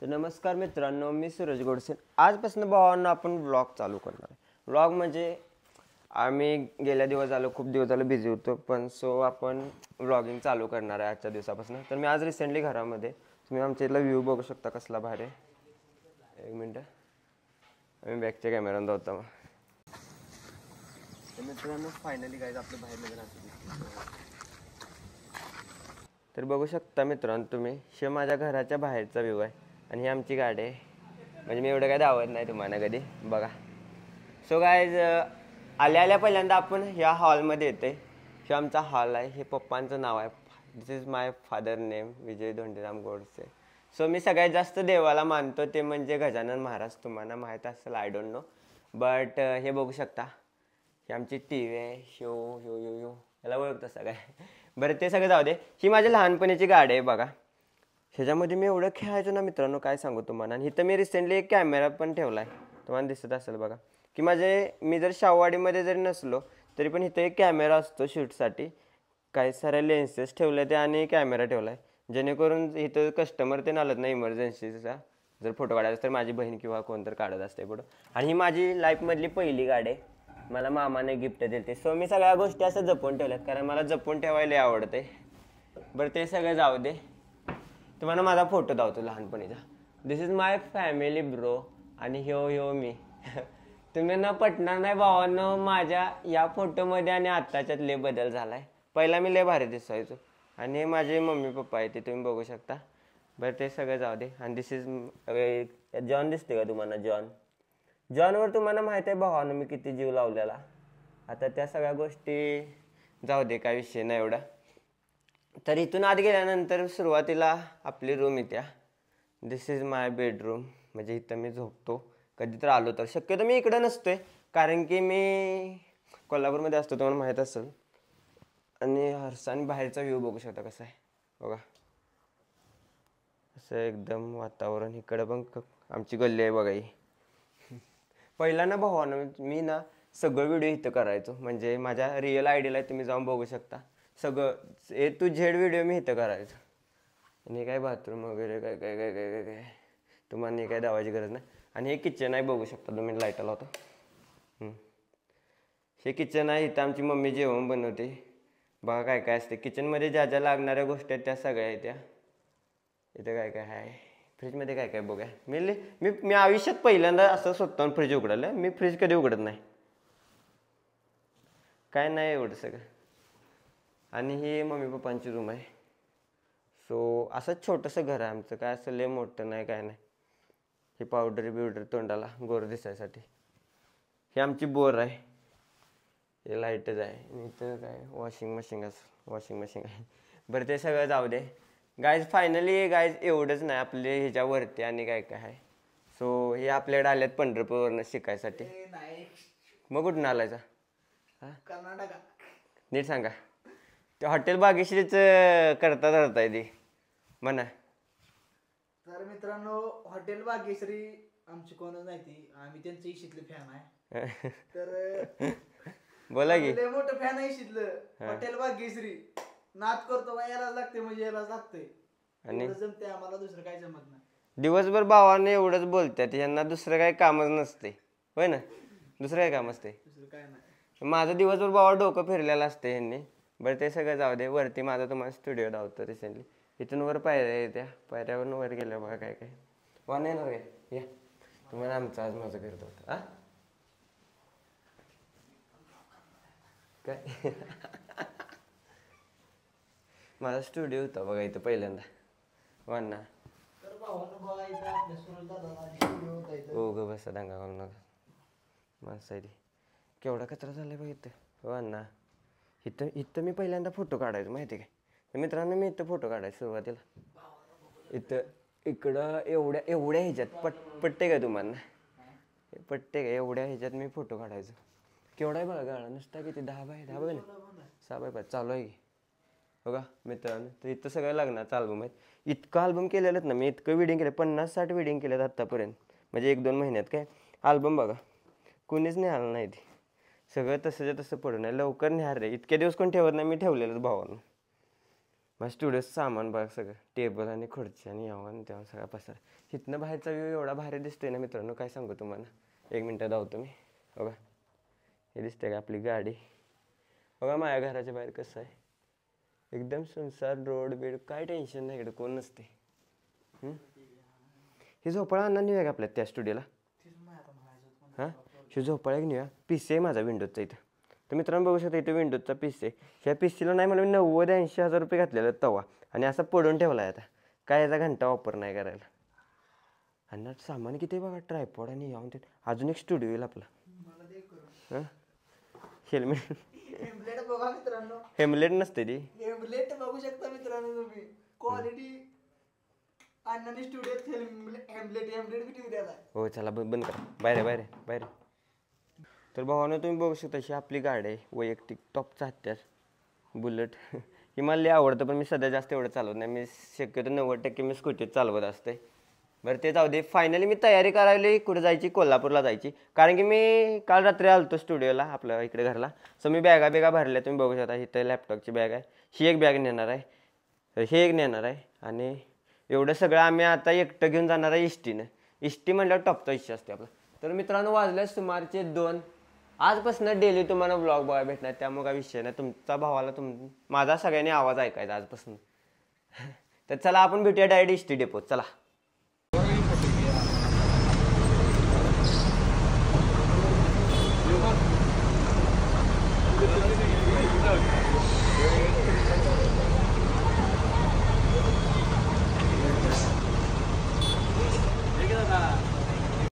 तर नमस्कार मित्रांनो, मी सूरज गोडसे. आजपासून भावांनो आपण व्लॉग चालू करणार आहे. व्लॉग म्हणजे आम्ही गेल्या दिवस झालो, खूप दिवस झालं बिझी होतो, पण सो आपण व्लॉगिंग चालू करणार आहे आजच्या दिवसापासून. तर मी आज रिसेंटली घरामध्ये, तुम्ही आमच्या इथला व्ह्यू बघू शकता कसला भारी आहे. एक मिनटं, आम्ही बॅकच्या कॅमेऱ्यानं धावतो. मग तर मित्रांनो फायनली गाईज आपलं बाहेर नगर असं. तर बघू शकता मित्रांनो तुम्ही, हे माझ्या घराच्या बाहेरचा व्ह्यू आहे आणि ही आमची गाडी आहे. म्हणजे मी एवढं काय दावत नाही तुम्हाला कधी बघा. सो गाईज आल्या पहिल्यांदा आपण ह्या हॉलमध्ये येते. हे आमचा हॉल आहे. हे पप्पांचं नाव आहे. This is my father name Vijay Dhondiram Godse. So मी सगळ्यात जास्त देवाला मानतो ते म्हणजे गजानन महाराज. तुम्हाला माहीत असेल, आय डोंट नो, बट हे बघू शकता ही आमची टी व्ही आहे. ह्यो ह्यो ह्यो ह्यो याला ओळखतं सगळं. बरं ते सगळं जाऊ दे. ही माझी लहानपणीची गाडी आहे बघा. ह्याच्यामध्ये मी एवढं खेळायचो ना मित्रांनो, काय सांगू तुम्हाला. आणि इथं मी रिसेंटली एक कॅमेरा पण ठेवला आहे, तुम्हाला दिसत असेल बघा. की मी जर शाहूवाडीमध्ये जरी नसलो तरी पण इथं एक कॅमेरा असतो शूटसाठी. काही साऱ्या लेन्सेस ठेवल्या ते आणि कॅमेरा ठेवला आहे, जेणेकरून इथं कस्टमर ते आलत नाही इमर्जन्सीचा जर फोटो काढायचा तर माझी बहीण किंवा कोणतरी काढत असते फोटो. आणि ही माझी लाईफमधली पहिली गाडी आहे. मला मामाने गिफ्ट दिली. सो मी सगळ्या गोष्टी असं जपून ठेवल्यात, कारण मला जपून ठेवायला आवडते. बरं ते सगळं जाऊ दे. तुम्हाला माझा फोटो दावतो लहानपणीचा. दिस इज माय फॅमिली ब्रो. आणि ह्यो मी. तुम्ही ना पटणार नाही भावांनो, माझ्या या फोटोमध्ये आणि आत्ताच्यात लय बदल झाला आहे. पहिला मी लय भारी दिसायचो. आणि माझे मम्मी पप्पा आहे ते तुम्ही बघू शकता. बरं ते सगळं जाऊ दे. आणि दिस इज जॉन. दिसते का तुम्हाला जॉन? जॉनवर तुम्हाला माहीत आहे भावानं मी किती जीव लावलेला. आता त्या सगळ्या गोष्टी जाऊ दे, काय विषय नाही एवढा. तर इथून आत गेल्यानंतर सुरुवातीला आपली रूम येत्या. दिस इज माय बेडरूम. म्हणजे इथं मी झोपतो कधी तर आलो तर. शक्यतो मी इकडं नसतोय, कारण की मी कोल्हापूरमध्ये असतो, तुम्हाला माहीत असेल. आणि हरसानी बाहेरचा व्ह्यू बघू शकता कसा आहे बघा. असं एकदम वातावरण. इकडं पण आमची गल्ली आहे बघा ही. पहिला ना भावानं मी ना सगळं व्हिडिओ इथं करायचो. म्हणजे माझ्या रिअल आयडीला तुम्ही जाऊन बघू शकता. सगळं ए टू झेड व्हिडिओ मी इथं करायचो. आणि काय बाथरूम वगैरे काय काय काय काय काय काय तुम्हाला काय दावायची गरज नाही. आणि हे किचन आहे बघू शकता तुम्ही, लाईट लावतो. हे किचन आहे. इथं आमची मम्मी जेवण बनवते बघा. काय काय असते किचनमध्ये, ज्या ज्या लागणाऱ्या गोष्टी आहेत त्या सगळ्या आहेत त्या. इथं काय काय आहे फ्रीजमध्ये, काय काय बघा. मी आयुष्यात पहिल्यांदा असं स्वतःहून फ्रीज उघडलं. मी फ्रीज कधी उघडत नाही, काय नाही एवढं सगळं. आणि ही मम्मी पप्पांची रूम आहे. सो असं छोटंसं घर आहे आमचं, काय असं लय मोठं नाही काय नाही. ही पावडर बिवडर तोंडाला गोर दिसायसाठी. ही आमची बोर आहे. हे लाईटच आहे. आणि इथं काय वॉशिंग मशीन आहे. बरं ते सगळं जाऊ दे गाईज. फायनली गाईज एवढंच नाही आपले ह्याच्यावरती आणि काय काय आहे. सो हे आपल्याकडे आल्यात पंढरपूरवरनं शिकायसाठी. मग कुठून आलायचा? कर्नाटक. नीट सांगा. ते हॉटेल बागेश्रीच करता ती म्हणा. तर मित्रांनो, हॉटेल भाग्यश्री आमची कोणच नाही ती, आम्ही त्यांचं इशितले फॅन आहे. तर बोला की. लय मोठं फॅन आहे इशितलं. हॉटेल भाग्यश्री नाद करतो बा, यायलाच लागते म्हणजे यायलाच लागते. आणि जमते आम्हाला, दुसरं काही जमत नाही. दिवसभर भावाने एवढंच बोलतात, यांना दुसरं काही कामच नसते होय ना. दुसरं काय काम असते? दुसरं काय नाही. माझं दिवसभर भावा डोकं फिरलेलं असते यांनी. बरं ते सगळं जाऊ दे. वरती माझा तुम्हाला स्टुडिओ धावतो रिसेंटली. इथून वर पायऱ्या येत्या, पायऱ्यावरून वर गेल्या बघा काय काय. वन येणार काय या तुम्हाला आमचं आज माझं करतो होतं काय. माझा स्टुडिओ होता बघा इथं पहिल्यांदा वान्ना. हो ग बसा, दांगा घालू नका माणसं आहे ती. केवढा कचरा झालाय बघ इथं वान्ना. इथं मी पहिल्यांदा फोटो काढायचो माहिती आहे काय मित्रांनो. मी इथं फोटो काढायचो सुरुवातीला. इकडं एवढ्या ह्याच्यात पट्टे का तुम्हाला पट्टे का एवढ्या ह्याच्यात मी फोटो काढायचो. केवढा आहे बघा गाळा नुसता. किती 10 बाय 10 बघ ना, 6 बाय 5 चालू आहे की बघा मित्रांनो. तर इथं सगळं लग्नाचा अल्बम आहे. इतकं अल्बम केलेलं ना मी, इतकं वेडिंग केलं, 50-60 वेडिंग केलेत आत्तापर्यंत. म्हणजे 1-2 महिन्यात काय अल्बम बघा. कुणीच न्यायला नाही ती. सगळं तसंच्या तसं पडून आहे. लवकर न्यार रे. इतके दिवस कोण ठेवत नाही, मी ठेवलेलंच भावानं. माझ्या स्टुडिओचं सामान बघा सगळं टेबल आणि खुर्ची आणि यावं तेव्हा सगळा पसार. इथनं बाहेरचा व्ह्यू एवढा भारी दिसतोय ना मित्रांनो, काय सांगू तुम्हाला. 1 मिनटं धावतो मी. बघा हे दिसतंय का आपली गाडी. बघा माझ्या घराच्या बाहेर कसं आहे, एकदम सुनसार रोड बीड, काय टेन्शन नाही, इकडे कोण नसते. हे झोपाळा आणणार नाही का आपल्या त्या स्टुडिओला. हां हे झोपाळा एक नेऊया. PC आहे माझा विंडोजचा इथं. तर मित्रांनो बघू शकता इथं विंडोजचा PC आहे. ह्या PCला नाही मला 90-80 हजार रुपये घातलेलं तवा, आणि असा पडून ठेवला आहे आता. काय याचा घंटा वापर नाही करायला. आणि सामान किती बघा, ट्रायपॉड आणि यावून ते. अजून एक स्टुडिओ येईल आपला. हां हेल्मेट हेमलेट बघा मित्रांनो, हेल्मेट नसते ती. हेमलेट बघू शकता मित्रांनो तुम्ही. क्वालिटी अण्णांनी स्टुडिओत हेमलेट बी ठेवली आहे. हो चला बंद करा. बाहेर बाहेर बाहेर. तर भावानं तुम्ही बघू शकता ही आपली गाडी आहे वैयक्तिक टॉपचा हत्यार बुलेट. ही मला लई आवडतं, पण मी सध्या जास्त एवढं चालवत नाही. मी शक्यतो 90% मी स्कूटीत चालवत असते. बरं ते जाऊ दे. फायनली मी तयारी करायला कुठे जायची, कोल्हापूरला जायची. कारण की मी काल रात्री आलतो स्टुडिओला आपल्या इकडे घरला. सो मी बॅगा भरल्या, तुम्ही बघू शकता. इथं लॅपटॉपची बॅग आहे, ही एक बॅग नेणार आहे, हे एक नेणार आहे, आणि एवढं सगळं आम्ही आता एकटं घेऊन जाणार आहे इष्टीनं. इष्टी म्हटल्यावर टॉपचा इच्छा असते आपला. तर मित्रांनो वाजले सुमारचे 2. आजपासून डेली तुम्हाला ब्लॉग बघायला भेटणार, त्यामुळे काय विषय नाही. तुमचा भावाला माझा सगळ्यांनी आवाज ऐकायचा आजपासून. तर चला आपण भेटूया डायरेक्ट इष्टी डेपोत. चला.